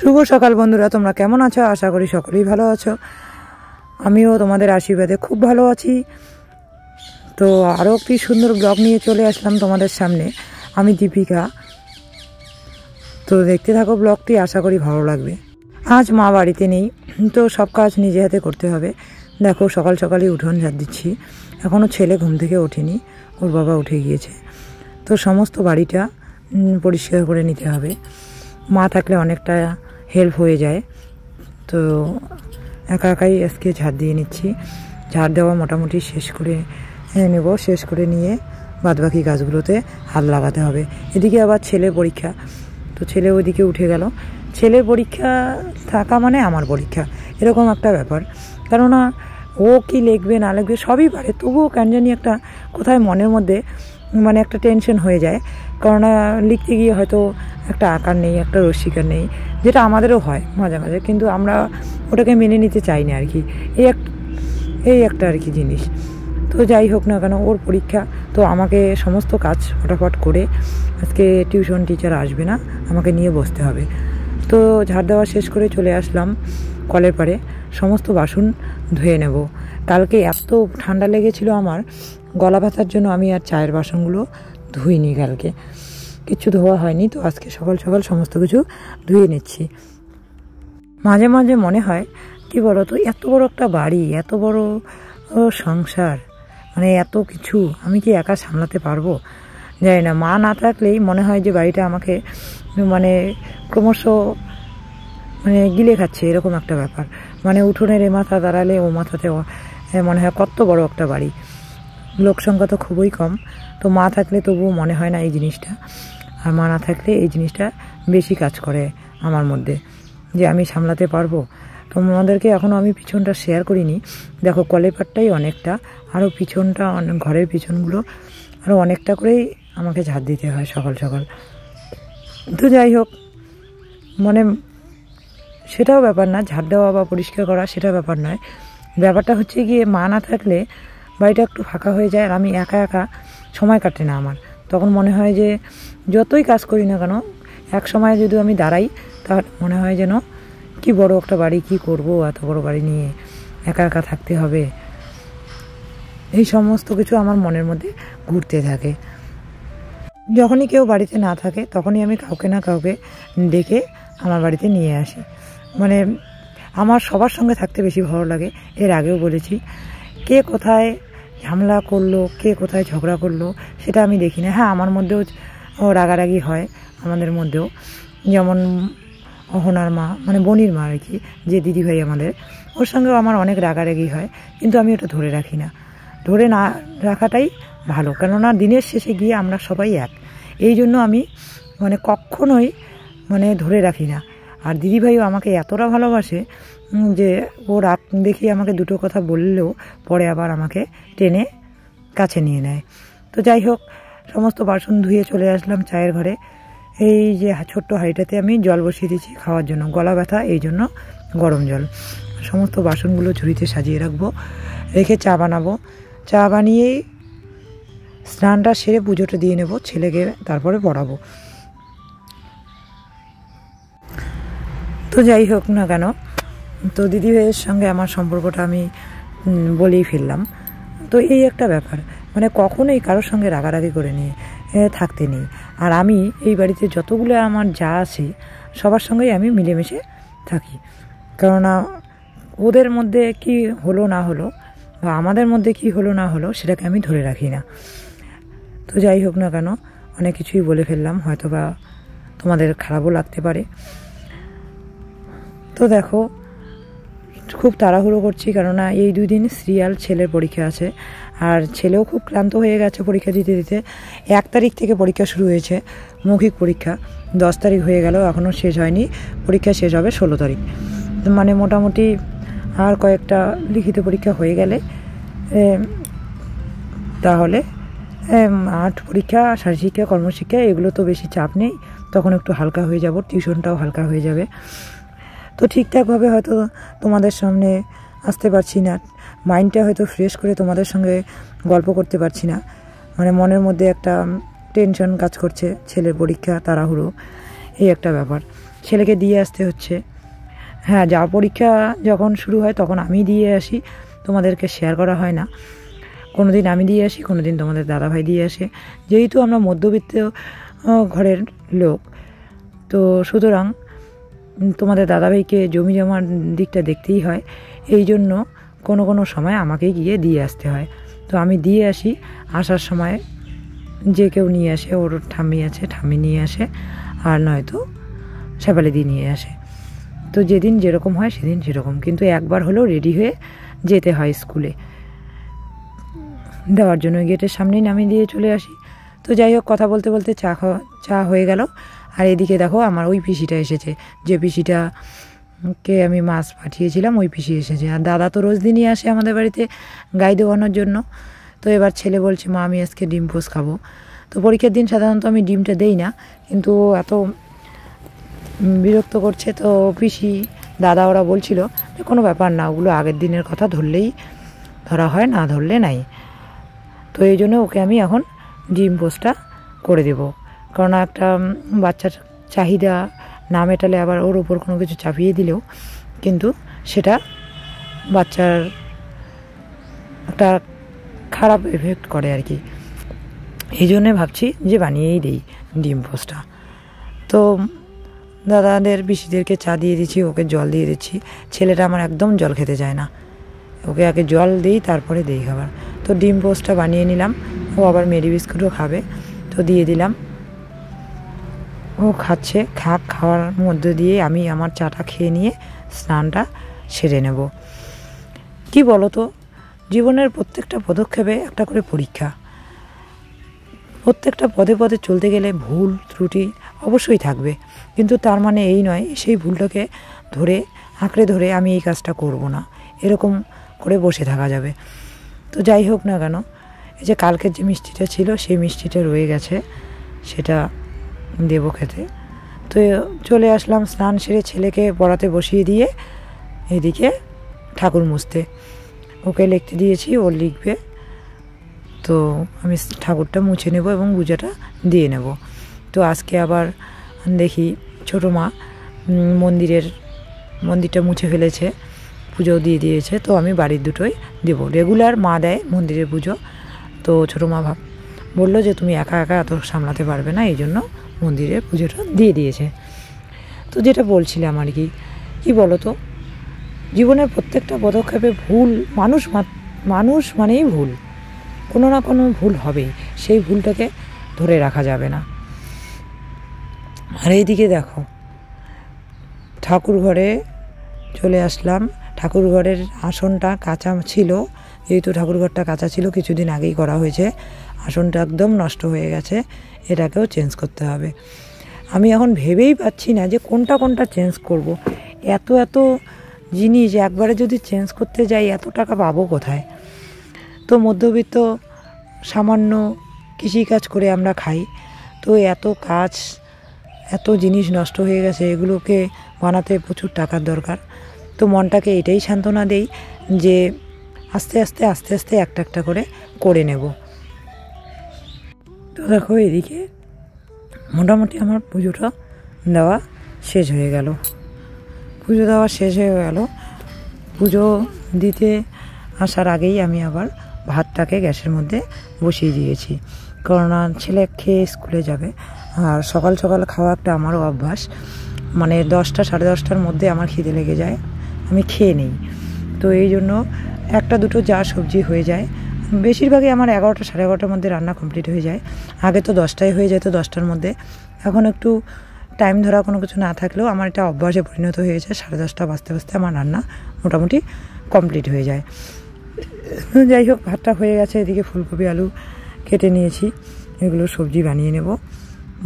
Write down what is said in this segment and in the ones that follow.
শুভ সকাল বন্ধুরা, তোমরা কেমন আছো? আশা করি সকলেই ভালো আছো। আমিও তোমাদের আশীর্বাদে খুব ভালো আছি। তো আরও একটি সুন্দর ব্লগ নিয়ে চলে আসলাম তোমাদের সামনে। আমি দীপিকা। তো দেখতে থাকো ব্লগটি, আশা করি ভালো লাগবে। আজ মা বাড়িতে নেই, তো সব কাজ নিজে হাতে করতে হবে। দেখো সকাল সকালই উঠোন ঝাড় দিচ্ছি। এখনও ছেলে ঘুম থেকে ওঠেনি, ওর বাবা উঠে গিয়েছে। তো সমস্ত বাড়িটা পরিষ্কার করে নিতে হবে। মা থাকলে অনেকটা হেল্প হয়ে যায়। তো একা একাই আজকে ঝাড় দিয়ে নিচ্ছি। ঝাড় দেওয়া মোটামুটি শেষ করে নেব। শেষ করে নিয়ে বাদবাকি গাছগুলোতে হাত লাগাতে হবে। এদিকে আবার ছেলের পরীক্ষা, তো ছেলে ওইদিকে উঠে গেল। ছেলের পরীক্ষা থাকা মানে আমার পরীক্ষা, এরকম একটা ব্যাপার। কেননা ও কি লিখবে না লিখবে সবই পারে, তবুও কেন জানি একটা কোথায় মনের মধ্যে মানে একটা টেনশন হয়ে যায়। কেননা লিখতে গিয়ে হয়তো একটা আকার নেই, একটা রসিকার নেই, যেটা আমাদেরও হয় মাঝে মাঝে, কিন্তু আমরা ওটাকে মেনে নিতে চাই না আর কি। এই একটা আর কি জিনিস। তো যাই হোক না কেন, ওর পরীক্ষা, তো আমাকে সমস্ত কাজ ফটাফট করে, আজকে টিউশন টিচার আসবে না, আমাকে নিয়ে বসতে হবে। তো ঝাড় দেওয়া শেষ করে চলে আসলাম কলের পাড়ে। সমস্ত বাসন ধুয়ে নেব। কালকে এত ঠান্ডা লেগেছিল আমার, গলা ব্যথার জন্য আমি আর চায়ের বাসনগুলো ধুইনি। কালকে কিছু ধোয়া হয়নি, তো আজকে সকাল সকাল সমস্ত কিছু ধুয়ে নিচ্ছি। মাঝে মাঝে মনে হয় কি বলো তো, এত বড় একটা বাড়ি, এত বড় সংসার, মানে এত কিছু আমি কি একা সামলাতে পারবো? জানি না। মা না থাকলেই মনে হয় যে বাড়িটা আমাকে মানে ক্রমশ মানে গিলে খাচ্ছে, এরকম একটা ব্যাপার। মানে উঠোনের এ মাথা দাঁড়ালে ও মাথাতে মনে হয় কত বড় একটা বাড়ি। লোক সংখ্যা তো খুবই কম। তো মা থাকলে তবুও মনে হয় না এই জিনিসটা, আর মা না থাকলে এই জিনিসটা বেশি কাজ করে আমার মধ্যে, যে আমি সামলাতে পারবো। তোমাদেরকে এখনও আমি পিছনটা শেয়ার করিনি। দেখো কলের পাড়টাই অনেকটা, আরও পিছনটা ঘরের পিছনগুলো আরও অনেকটা করেই আমাকে ঝাড় দিতে হয় সকাল সকাল। তো যাই হোক, মানে সেটাও ব্যাপার না, ঝাড় দেওয়া বা পরিষ্কার করা সেটা ব্যাপার নয়। ব্যাপারটা হচ্ছে গিয়ে মা না থাকলে বাড়িটা একটু ফাঁকা হয়ে যায়, আর আমি একা একা সময় কাটে না আমার। তখন মনে হয় যে যতই কাজ করি না কেন, এক সময় যদি আমি দাঁড়াই, তাহলে মনে হয় যেন কি বড় একটা বাড়ি, কি করব এত বড় বাড়ি নিয়ে, একা একা থাকতে হবে, এই সমস্ত কিছু আমার মনের মধ্যে ঘুরতে থাকে। যখনই কেউ বাড়িতে না থাকে, তখনই আমি কাউকে না কাউকে ডেকে আমার বাড়িতে নিয়ে আসি। মানে আমার সবার সঙ্গে থাকতে বেশি ভালো লাগে। এর আগেও বলেছি, কে কোথায় ঝামেলা করলো, কে কোথায় ঝগড়া করলো, সেটা আমি দেখি না। হ্যাঁ, আমার মধ্যেও রাগারাগি হয়, আমাদের মধ্যেও। যেমন অহনার মা, মানে বোনির মা আর কি, যে দিদিভাই আমাদের, ওর সঙ্গেও আমার অনেক রাগারাগি হয়, কিন্তু আমি ওটা ধরে রাখি না। ধরে না রাখাটাই ভালো, কেননা দিনের শেষে গিয়ে আমরা সবাই এক। এই জন্য আমি মানে কখনোই মানে ধরে রাখি না। আর দিদিভাইও আমাকে এতটা ভালোবাসে যে ও রাত দেখি আমাকে দুটো কথা বললেও পরে আবার আমাকে টেনে কাছে নিয়ে নেয়। তো যাই হোক, সমস্ত বাসন ধুয়ে চলে আসলাম চায়ের ঘরে। এই যে ছোট্ট হাঁড়িটাতে আমি জল বসিয়ে দিয়েছি খাওয়ার জন্য, গলা ব্যথা এই জন্য গরম জল। সমস্ত বাসনগুলো ঝুড়িতে সাজিয়ে রাখবো, রেখে চা বানাবো। চা বানিয়েই স্নানটা সেরে পুজোটা দিয়ে নেব, ছেলেকে তারপরে পড়াবো। তো যাই হোক না কেন, তো দিদিভাইয়ের সঙ্গে আমার সম্পর্কটা আমি বলেই ফেললাম। তো এই একটা ব্যাপার, মানে কখনোই কারোর সঙ্গে রাগারাগি করে নিয়ে থাকতে নেই। আর আমি এই বাড়িতে যতগুলো আমার যা আছে সবার সঙ্গেই আমি মিলেমিশে থাকি। কেননা ওদের মধ্যে কি হলো না হলো, বা আমাদের মধ্যে কি হলো না হলো, সেটাকে আমি ধরে রাখি না। তো যাই হোক না কেন, অনেক কিছুই বলে ফেললাম, হয়তো বা তোমাদের খারাপও লাগতে পারে। তো দেখো, খুব তাড়াহুড়ো করছি, কেননা এই 2 দিন সিরিয়াল ছেলের পরীক্ষা আছে, আর ছেলেও খুব ক্লান্ত হয়ে গেছে পরীক্ষা দিতে দিতে। 1 তারিখ থেকে পরীক্ষা শুরু হয়েছে, মৌখিক পরীক্ষা। 10 তারিখ হয়ে গেল, এখনও শেষ হয়নি। পরীক্ষা শেষ হবে 16 তারিখ। মানে মোটামুটি আর কয়েকটা লিখিত পরীক্ষা হয়ে গেলে তাহলে আর্ট পরীক্ষা, শারীরশিক্ষা, কর্মশিক্ষা, এগুলো তো বেশি চাপ নেই, তখন একটু হালকা হয়ে যাব, টিউশনটাও হালকা হয়ে যাবে। তো ঠিকঠাকভাবে হয়তো তোমাদের সামনে আসতে পারছি না, মাইন্ডটা হয়তো ফ্রেশ করে তোমাদের সঙ্গে গল্প করতে পারছি না। মানে মনের মধ্যে একটা টেনশন কাজ করছে, ছেলের পরীক্ষা, তাড়াহুড়ো, এই একটা ব্যাপার। ছেলেকে দিয়ে আসতে হচ্ছে। হ্যাঁ, যা পরীক্ষা যখন শুরু হয় তখন আমি দিয়ে আসি, তোমাদেরকে শেয়ার করা হয় না। কোনো দিন আমি দিয়ে আসি, কোনো দিন তোমাদের দাদাভাই দিয়ে আসে। যেহেতু আমরা মধ্যবিত্ত ঘরের লোক, তো সুতরাং তোমাদের দাদাভাইকে জমি জমার দিকটা দেখতেই হয়, এই জন্য কোনো সময় আমাকেই গিয়ে দিয়ে আসতে হয়। তো আমি দিয়ে আসি, আসার সময় যে কেউ নিয়ে আসে, ওর ঠাম্মি আছে, ঠাম্মি নিয়ে আসে, আর নয়তো শেফালিদি নিয়ে আসে। তো যেদিন যেরকম হয় সেদিন সেরকম, কিন্তু একবার হলেও রেডি হয়ে যেতে হয় স্কুলে দেওয়ার জন্য। গেটের সামনেই নামিয়ে দিয়ে চলে আসি। তো যাই হোক, কথা বলতে বলতে চা হয়ে গেল। আর এদিকে দেখো আমার ওই পিসিটা এসেছে, যে পিসিটাকে আমি মাছ পাঠিয়েছিলাম, ওই পিসি এসেছে। আর দাদা তো রোজ দিনই আসে আমাদের বাড়িতে গাই দোয়ানোর জন্য। তো এবার ছেলে বলছে, মা আমি আজকে ডিম পোস্ট খাবো। তো পরীক্ষার দিন সাধারণত আমি ডিমটা দেই না, কিন্তু এত বিরক্ত করছে, তো পিসি দাদা ওরা বলছিল যে কোনো ব্যাপার না, ওগুলো আগের দিনের কথা, ধরলেই ধরা হয়, না ধরলে নাই। তো এই জন্য ওকে আমি এখন ডিম পোস্টটা করে দেব, কারণ একটা বাচ্চার চাহিদা না মেটালে আবার ওর ওপর কোনো কিছু চাপিয়ে দিলেও কিন্তু সেটা বাচ্চার একটা খারাপ এফেক্ট করে আর কি। এই জন্যে ভাবছি যে বানিয়েই দিই ডিম পোস্টটা। তো দাদাদের পিসিদেরকে চা দিয়ে দিচ্ছি, ওকে জল দিয়ে দিচ্ছি। ছেলেটা আমার একদম জল খেতে চায় না, ওকে আগে জল দিই তারপরে দিই খাবার। তো ডিম পোস্টটা বানিয়ে নিলাম, ও আবার মেরি বিস্কুটও খাবে, তো দিয়ে দিলাম। ও খাচ্ছে, খাওয়ার মধ্যে দিয়ে আমি আমার চাটা খেয়ে নিয়ে স্নানটা সেরে নেব। কি বলো তো, জীবনের প্রত্যেকটা পদক্ষেপে একটা করে পরীক্ষা। প্রত্যেকটা পদে পদে চলতে গেলে ভুল ত্রুটি অবশ্যই থাকবে, কিন্তু তার মানে এই নয় সেই ভুলটাকে আঁকড়ে ধরে আমি এই কাজটা করব না, এরকম করে বসে থাকা যাবে। তো যাই হোক না কেন, এই যে কালকের যে মিষ্টিটা ছিল সেই মিষ্টিটা রয়ে গেছে, সেটা দেবো খেতে। তো চলে আসলাম স্নান সেরে, ছেলেকে পড়াতে বসিয়ে দিয়ে এদিকে ঠাকুর মুছতে। ওকে লিখতে দিয়েছি, ও লিখবে। তো আমি ঠাকুরটা মুছে নেব এবং পূজাটা দিয়ে নেব। তো আজকে আবার দেখি ছোটো মা মন্দিরটা মুছে ফেলেছে, পুজোও দিয়ে দিয়েছে। তো আমি বাড়ির দুটোই দেবো, রেগুলার মা দেয় মন্দিরের পুজো। তো ছোটো মা বললো যে তুমি একা একা এত সামলাতে পারবে না, এই জন্য মন্দিরের পুজোটা দিয়ে দিয়েছে। তো যেটা বলছিলাম আর কি, কী বলো তো, জীবনের প্রত্যেকটা পদক্ষেপে ভুল, মানুষ মানেই ভুল, কোনো না কোনো ভুল হবেই, সেই ভুলটাকে ধরে রাখা যাবে না। আর এইদিকে দেখো, ঠাকুর ঘরে চলে আসলাম। ঠাকুর ঘরের আসনটা কাঁচা ছিল, যেহেতু ঠাকুরঘরটা কাঁচা ছিল, কিছুদিন আগেই করা হয়েছে, আসনটা একদম নষ্ট হয়ে গেছে, এটাকেও চেঞ্জ করতে হবে। আমি এখন ভেবেই পাচ্ছি না যে কোনটা চেঞ্জ করব। এত জিনিস একবারে যদি চেঞ্জ করতে যাই, এত টাকা পাবো কোথায়? তো মধ্যবিত্ত সামান্য কৃষিকাজ করে আমরা খাই, তো এত জিনিস নষ্ট হয়ে গেছে, এগুলোকে বানাতে প্রচুর টাকার দরকার। তো মনটাকে এটাই সান্ত্বনা দেই যে আস্তে আস্তে একটা করে করে নেব। তো দেখো এদিকে মোটামুটি আমার পুজোটা দেওয়া শেষ হয়ে গেল। পুজো দিতে আসার আগেই আমি আবার ভাতটাকে গ্যাসের মধ্যে বসিয়ে দিয়েছি, কারণ ছেলে খেয়ে স্কুলে যাবে। আর সকাল খাওয়া একটা আমারও অভ্যাস, মানে 10টা সাড়ে 10টার মধ্যে আমার খিদে লেগে যায়, আমি খেয়ে নিই। তো এই জন্য একটা দুটো যা সবজি হয়ে যায়, বেশিরভাগই আমার 11টা সাড়ে 11টার মধ্যে রান্না কমপ্লিট হয়ে যায়। আগে তো 10টায় হয়ে যেত, 10টার মধ্যে। এখন একটু টাইম ধরা কোনো কিছু না থাকলেও আমার এটা অভ্যাসে পরিণত হয়েছে, সাড়ে 10টা বাজতে আমার রান্না মোটামুটি কমপ্লিট হয়ে যায়। যাই হোক, ভাতটা হয়ে গেছে, এদিকে ফুলকপি আলু কেটে নিয়েছি, এগুলো সবজি বানিয়ে নেব।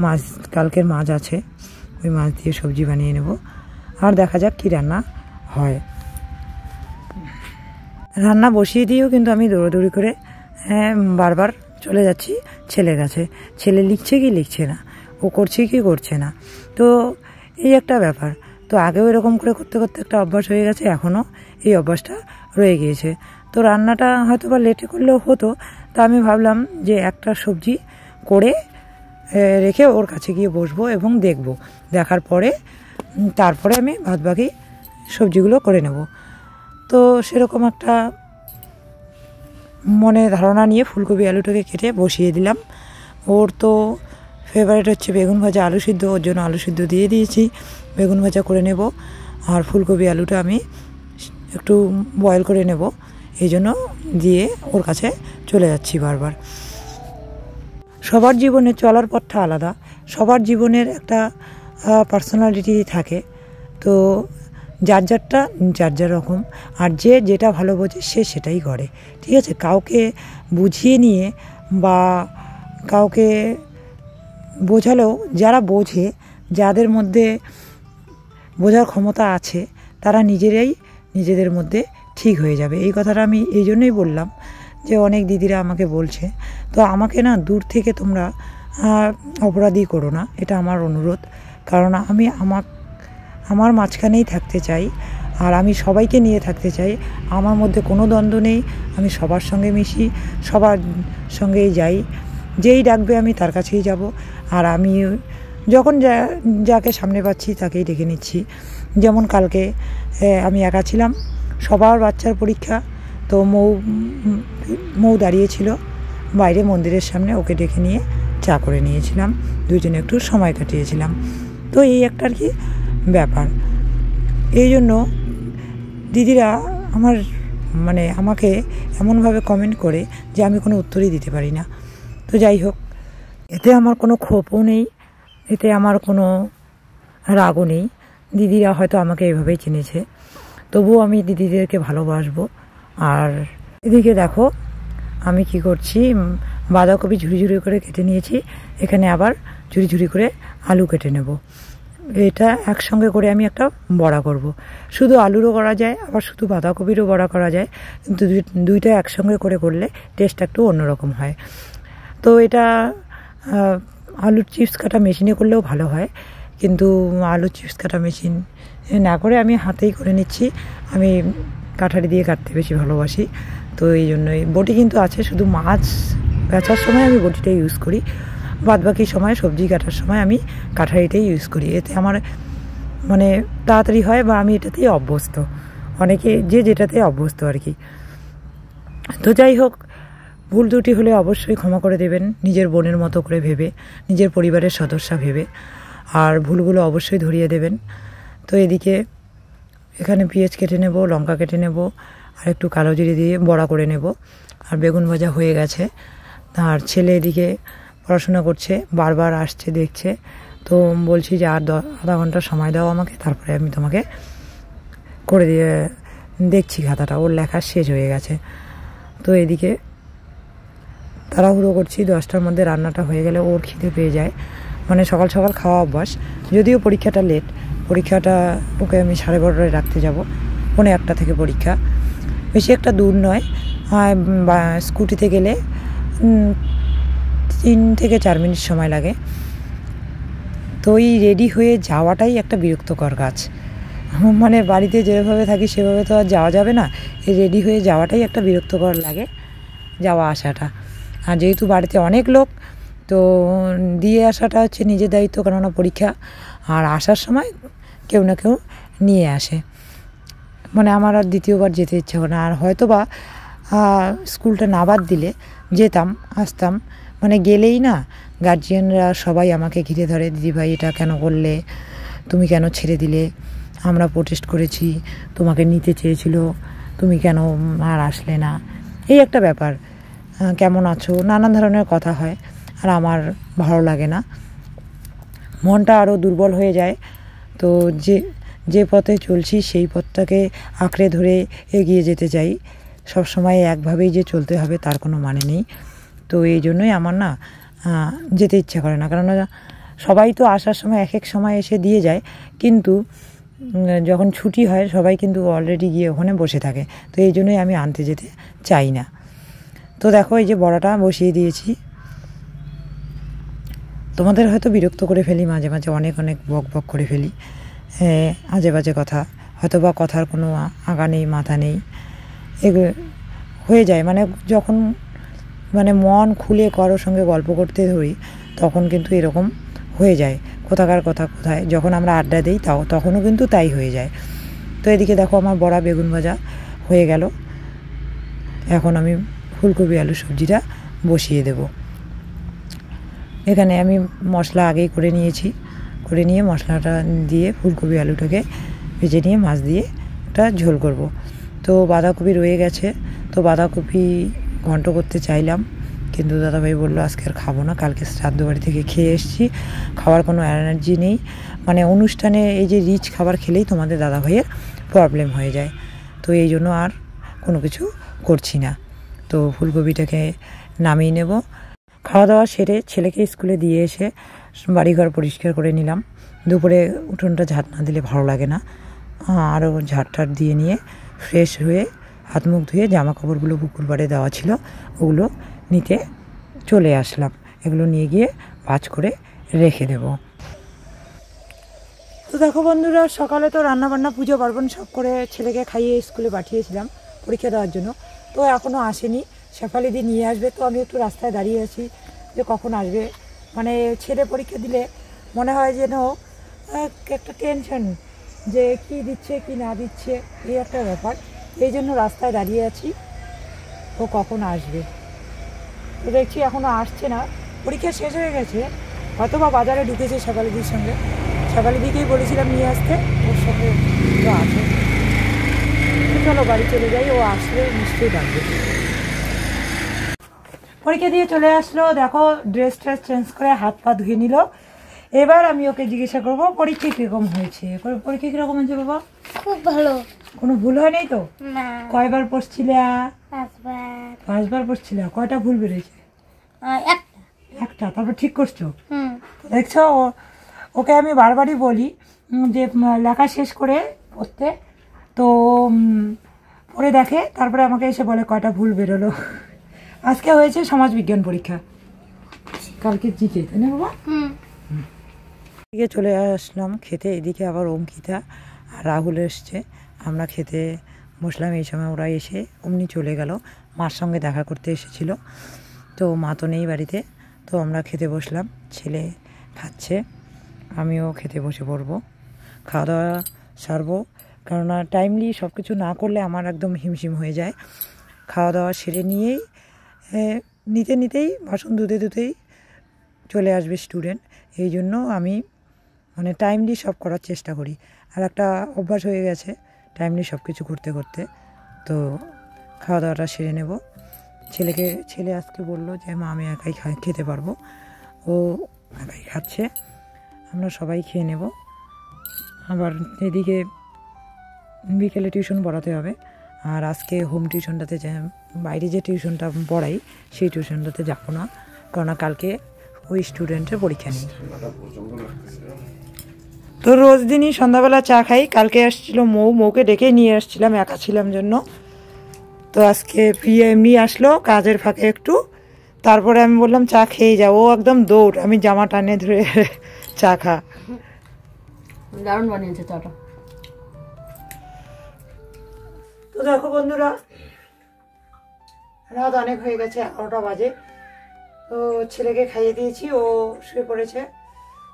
মাছ, কালকের মাছ আছে, ওই মাছ দিয়ে সবজি বানিয়ে নেব। আর দেখা যাক কী রান্না হয়। রান্না বসিয়ে দিয়েও কিন্তু আমি দৌড়াদৌড়ি করে বারবার চলে যাচ্ছি ছেলের কাছে। ছেলে লিখছে কি লিখছে না, ও করছে কি করছে না, তো এই একটা ব্যাপার। তো আগেও এরকম করে করতে একটা অভ্যাস হয়ে গেছে, এখনও এই অভ্যাসটা রয়ে গিয়েছে। তো রান্নাটা হয়তো বা লেটে করলেও হতো, তো আমি ভাবলাম যে একটা সবজি করে রেখে ওর কাছে গিয়ে বসবো এবং দেখার পরে তারপরে আমি বাদবাকি সবজিগুলো করে নেব। তো সেরকম একটা মনে ধারণা নিয়ে ফুলকপি আলুটাকে কেটে বসিয়ে দিলাম। ওর তো ফেভারিট হচ্ছে বেগুন ভাজা আলু সিদ্ধ, ওর জন্য আলু সিদ্ধ দিয়ে দিয়েছি, বেগুন ভাজা করে নেব। আর ফুলকপি আলুটা আমি একটু বয়েল করে নেব, এই জন্য দিয়ে ওর কাছে চলে যাচ্ছি বারবার। সবার জীবনে চলার পথটা আলাদা, সবার জীবনের একটা পার্সোনালিটি থাকে, তো যার যারটা যার যার রকম, আর যে যেটা ভালো বোঝে সে সেটাই করে, ঠিক আছে। কাউকে বুঝিয়ে নিয়ে বা কাউকে বোঝালেও যারা বোঝে, যাদের মধ্যে বোঝার ক্ষমতা আছে, তারা নিজেরাই নিজেদের মধ্যে ঠিক হয়ে যাবে। এই কথাটা আমি এই জন্যই বললাম যে অনেক দিদিরা আমাকে বলছে, তো আমাকে না দূর থেকে তোমরা অপরাধী করো না, এটা আমার অনুরোধ। কারণ আমি আমার মাঝখানেই থাকতে চাই, আর আমি সবাইকে নিয়ে থাকতে চাই। আমার মধ্যে কোনো দ্বন্দ্ব নেই, আমি সবার সঙ্গে মিশি, সবার সঙ্গেই যাই, যেই ডাকবে আমি তার কাছেই যাব। আর আমি যখন যাকে সামনে পাচ্ছি তাকেই ডেকে নিচ্ছি। যেমন কালকে আমি একা ছিলাম, সবার বাচ্চার পরীক্ষা, তো মৌ দাঁড়িয়েছিল বাইরে মন্দিরের সামনে, ওকে ডেকে নিয়ে চা করে নিয়েছিলাম, দুজনে একটু সময় কাটিয়েছিলাম। তো এই একটা আর কি ব্যাপার। এই জন্য দিদিরা আমাকে এমনভাবে কমেন্ট করে যে আমি কোনো উত্তরই দিতে পারি না। তো যাই হোক, এতে আমার কোনো ক্ষোভও নেই, এতে আমার কোনো রাগও নেই। দিদিরা হয়তো আমাকে এইভাবেই চিনেছে, তবুও আমি দিদিদেরকে ভালোবাসবো। আর এদিকে দেখো আমি কি করছি, বাঁধাকপি ঝুরি ঝুরি করে কেটে নিয়েছি, এখানে আবার ঝুরি ঝুরি করে আলু কেটে নেব। এটা একসঙ্গে করে আমি একটা বড়া করব। শুধু আলুরও করা যায়, আবার শুধু বাঁধাকপিরও বড়া করা যায়, কিন্তু দুইটা একসঙ্গে করলে টেস্টটা একটু অন্যরকম হয়। তো এটা আলুর চিপস কাটা মেশিনে করলেও ভালো হয়, কিন্তু আলুর চিপস কাটা মেশিন না করে আমি হাতেই করে নিচ্ছি। আমি কাঠারি দিয়ে কাটতে বেশি ভালোবাসি, তো এই জন্যই বটি কিন্তু আছে, শুধু মাছ বেচার সময় আমি বটিটাই ইউজ করি, বাদবাকি সময় সবজি কাটার সময় আমি কাঠারিটাই ইউজ করি। এতে আমার তাড়াতাড়ি হয়, বা আমি এটাতেই অভ্যস্ত, অনেকে যে যেটাতে অভ্যস্ত আর কি। তো যাই হোক, ভুল ত্রুটি হলে অবশ্যই ক্ষমা করে দেবেন, নিজের বোনের মতো করে ভেবে, নিজের পরিবারের সদস্য ভেবে, আর ভুলগুলো অবশ্যই ধরিয়ে দেবেন। তো এদিকে এখানে পেঁয়াজ কেটে নেব, লঙ্কা কেটে নেব, আর একটু কালো জিরে দিয়ে বড়া করে নেব। আর বেগুন ভাজা হয়ে গেছে। আর ছেলে এদিকে পড়াশোনা করছে, বারবার আসছে দেখছে, তো বলছি যে আর আধা ঘন্টা সময় দাও আমাকে, তারপরে আমি তোমাকে করে দিয়ে দেখছি খাতাটা, ওর লেখা শেষ হয়ে গেছে। তো এদিকে তাড়াহুড়ো করছি, 10টার মধ্যে রান্নাটা হয়ে গেলে ওর খিদে পেয়ে যায়, সকাল সকাল খাওয়া অভ্যাস। যদিও পরীক্ষাটা লেট, পরীক্ষাটা ওকে আমি 12:30টায় রাখতে যাব, 1:45 থেকে পরীক্ষা, বেশি একটা দূর নয়, স্কুটিতে গেলে 3 থেকে 4 মিনিট সময় লাগে। তো এই রেডি হয়ে যাওয়াটাই একটা বিরক্তকর কাজ, বাড়িতে যেভাবে থাকি সেভাবে তো আর যাওয়া যাবে না, এই রেডি হয়ে যাওয়াটাই একটা বিরক্তকর লাগে, যাওয়া আসাটা। আর যেহেতু বাড়িতে অনেক লোক, তো দিয়ে আসাটা হচ্ছে নিজের দায়িত্ব, কেননা পরীক্ষা, আর আসার সময় কেউ না কেউ নিয়ে আসে, আমার আর দ্বিতীয়বার যেতে ইচ্ছে করে না। আর হয়তো বা স্কুলটা না বাদ দিলে যেতাম, আসতাম, গেলেই না গার্জিয়ানরা সবাই আমাকে ঘিরে ধরে, দিদিভাই এটা কেন করলে, তুমি কেন ছেড়ে দিলে, আমরা প্রোটেস্ট করেছি, তোমাকে নিতে চেয়েছিল, তুমি কেন আর আসলে না, এই একটা ব্যাপার, কেমন আছো, নানান ধরনের কথা হয়, আর আমার ভালো লাগে না, মনটা আরও দুর্বল হয়ে যায়। তো যে পথে চলছি সেই পথটাকে আঁকড়ে ধরে এগিয়ে যেতে চাই, সব সময় একভাবেই যে চলতে হবে তার কোনো মানে নেই। তো এই জন্যই আমার না যেতে ইচ্ছা করে না, কারণ সবাই তো আসার সময় এক সময় এসে দিয়ে যায়, কিন্তু যখন ছুটি হয় সবাই কিন্তু অলরেডি গিয়ে ওখানে বসে থাকে, তো এই জন্যই আমি আনতে যেতে চাই না। তো দেখো এই যে বড়াটা বসিয়ে দিয়েছি, তোমাদের হয়তো বিরক্ত করে ফেলি মাঝে মাঝে, অনেক বক বক করে ফেলি, আজে বাজে কথা, হয়তো বা কথার কোনো আগা নেই মাথা নেই, এগুলো হয়ে যায়, যখন মন খুলে কারোর সঙ্গে গল্প করতে ধরি তখন কিন্তু এরকম হয়ে যায়, কোথাকার কথা কোথায়, যখন আমরা আড্ডা দিই তখনও কিন্তু তাই হয়ে যায়। তো এদিকে দেখো আমার বড়া বেগুন ভাজা হয়ে গেল। এখন আমি ফুলকপি আলু সবজিটা বসিয়ে দেব। এখানে আমি মশলা আগেই করে নিয়েছি, করে নিয়ে মশলাটা দিয়ে ফুলকপি আলুটাকে ভেজে নিয়ে মাছ দিয়ে একটা ঝোল করব। তো বাঁধাকপি রয়ে গেছে, তো বাঁধাকপি ঘন্ট করতে চাইলাম, কিন্তু দাদাভাই বললো আজকে আর খাবো না, কালকে শ্রাদ্ধ বাড়ি থেকে খেয়ে এসেছি, খাওয়ার কোনো এনার্জি নেই। মানে অনুষ্ঠানে এই যে রিচ খাবার খেলেই তোমাদের দাদাভাইয়ের প্রবলেম হয়ে যায়, তো এই জন্য আর কোনো কিছু করছি না। তো ফুলকপিটাকে নামিয়ে নেব। খাওয়া দাওয়া সেরে ছেলেকে স্কুলে দিয়ে এসে বাড়িঘর পরিষ্কার করে নিলাম। দুপুরে উঠোনটা ঝাঁট না দিলে ভালো লাগে না, আরও ঝাঁট দিয়ে নিয়ে ফ্রেশ হয়ে হাত মুখ ধুয়ে জামা কাপড়গুলো পুকুর পাড়ে দেওয়া ছিল ওগুলো নিতে চলে আসলাম। এগুলো নিয়ে গিয়ে ভাঁজ করে রেখে দেব। তো দেখো বন্ধুরা, সকালে তো রান্নাবান্না পুজো পার্বণ সব করে ছেলেকে খাইয়ে স্কুলে পাঠিয়েছিলাম পরীক্ষা দেওয়ার জন্য। তো এখনও আসেনি, শেফালিদি নিয়ে আসবে। তো আমি একটু রাস্তায় দাঁড়িয়ে আছি যে কখন আসবে। মানে ছেলে পরীক্ষা দিলে মনে হয় যেন একটা টেনশন, যে কি দিচ্ছে কি না দিচ্ছে, এই একটা ব্যাপার। এই জন্য রাস্তায় দাঁড়িয়ে আছি ও কখন আসবে। তো দেখছি এখনও আসছে না, পরীক্ষা শেষ হয়ে গেছে, হয়তো বা বাজারে ঢুকেছে শেফালিদির সঙ্গে। শেফালিদিকেই বলেছিলাম নিয়ে আসতে, ওর সঙ্গে ও আসে। চলো বাড়ি চলে যাই, ও আসলে নিশ্চয়ই ডাকবে। পরীক্ষা দিয়ে চলে আসলো, দেখো ড্রেস ট্রেস চেঞ্জ করে হাত পা ধুয়ে নিল। এবার আমি ওকে জিজ্ঞাসা করবো পরীক্ষা কিরকম হয়েছে। পরীক্ষা কিরকম হয়েছে বাবা? খুব ভালো। কোনো ভুল হয় নাই তো? না। কয়বার পড়ছিলে? 5 বার। 5 বার পড়ছিলে, কয়টা ভুল বেরিয়েছে? একটা। তারপর ঠিক করছো? দেখছো, ওকে আমি বারবারই বলি যে লেখা শেষ করে পড়তে, তো পড়ে দেখে, তারপরে আমাকে এসে বলে কয়টা ভুল বেরোলো। আজকে হয়েছে সমাজবিজ্ঞান পরীক্ষা, কালকে জিকে, তাই না বাবা? এদিকে চলে আসলাম খেতে। এদিকে আবার অঙ্কিতা আর রাহুল এসছে, আমরা খেতে বসলাম। এই সময় ওরা এসে অমনি চলে গেল, মার সঙ্গে দেখা করতে এসেছিল। তো মা তো নেই বাড়িতে, তো আমরা খেতে বসলাম। ছেলে খাচ্ছে, আমিও খেতে বসে পড়বো, খাওয়া দাওয়া সারবো। কেননা টাইমলি সব কিছু না করলে আমার একদম হিমশিম হয়ে যায়। খাওয়া দাওয়া সেরে নিয়েই নিতেই বাসন ধুতেই চলে আসবে স্টুডেন্ট। এই জন্য আমি মানে টাইমলি সব করার চেষ্টা করি। আর একটা অভ্যাস হয়ে গেছে টাইমলি সব কিছু করতে। তো খাওয়া দাওয়াটা সেরে নেব। ছেলে আজকে বললো যে মা আমি একাই খেতে পারবো, ও একাই খাচ্ছে, আমরা সবাই খেয়ে নেব। আবার এদিকে বিকেলে টিউশন পড়াতে হবে। আর আজকে হোম টিউশনটাতে বাইরে যে টিউশনটা পড়াই সেই টিউশনটাতে যাবো না, কেননা কালকে ওই স্টুডেন্টের পরীক্ষা নেই। তো রোজ দিনই সন্ধ্যাবেলা চা খাই। কালকে আসছিলো মৌকে ডেকে নিয়ে আসছিলাম, একা ছিলাম জন্য। তো আজকে এমনি আসলো কাজের ফাঁকে একটু, তারপরে আমি বললাম চা খেয়ে যাও, ও একদম দৌড়, আমি জামা টানে ধরে চা খা। দারুণ বানিয়েছে চাটা। তো দেখো বন্ধুরা, রাত অনেক হয়ে গেছে, 11টা বাজে। তো ছেলেকে খাইয়ে দিয়েছি, ও শুয়ে পড়েছে।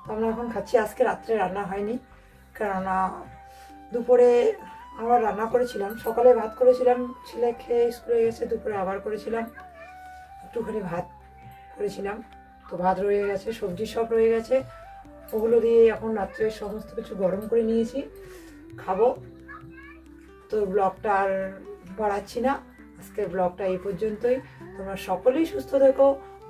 তো আমরা এখন খাচ্ছি। আজকে রাত্রে রান্না হয়নি, কেননা দুপুরে আবার রান্না করেছিলাম, সকালে ভাত করেছিলাম, ছেলে খেয়ে স্কুলে গেছে, দুপুরে আবার করেছিলাম, একটুখানি ভাত করেছিলাম। তো ভাত রয়ে গেছে, সবজি সব রয়ে গেছে, ওগুলো দিয়ে এখন রাত্রে সমস্ত কিছু গরম করে নিয়েছি, খাবো। তো ব্লগটা আর বাড়াচ্ছি না, আজকের ব্লগটা এই পর্যন্তই। তোমরা সকলেই সুস্থ থেকো,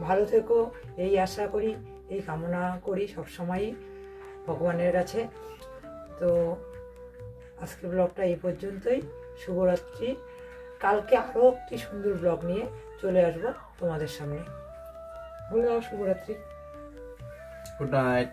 ভালো থেকো, এই আশা করি, এই কামনা করি সবসময়ই ভগবানের কাছে। তো আজকের ব্লগটা এই পর্যন্তই। শুভরাত্রি। কালকে আরও একটি সুন্দর ব্লগ নিয়ে চলে আসবো তোমাদের সামনে। বলে দাও শুভরাত্রি। Good night.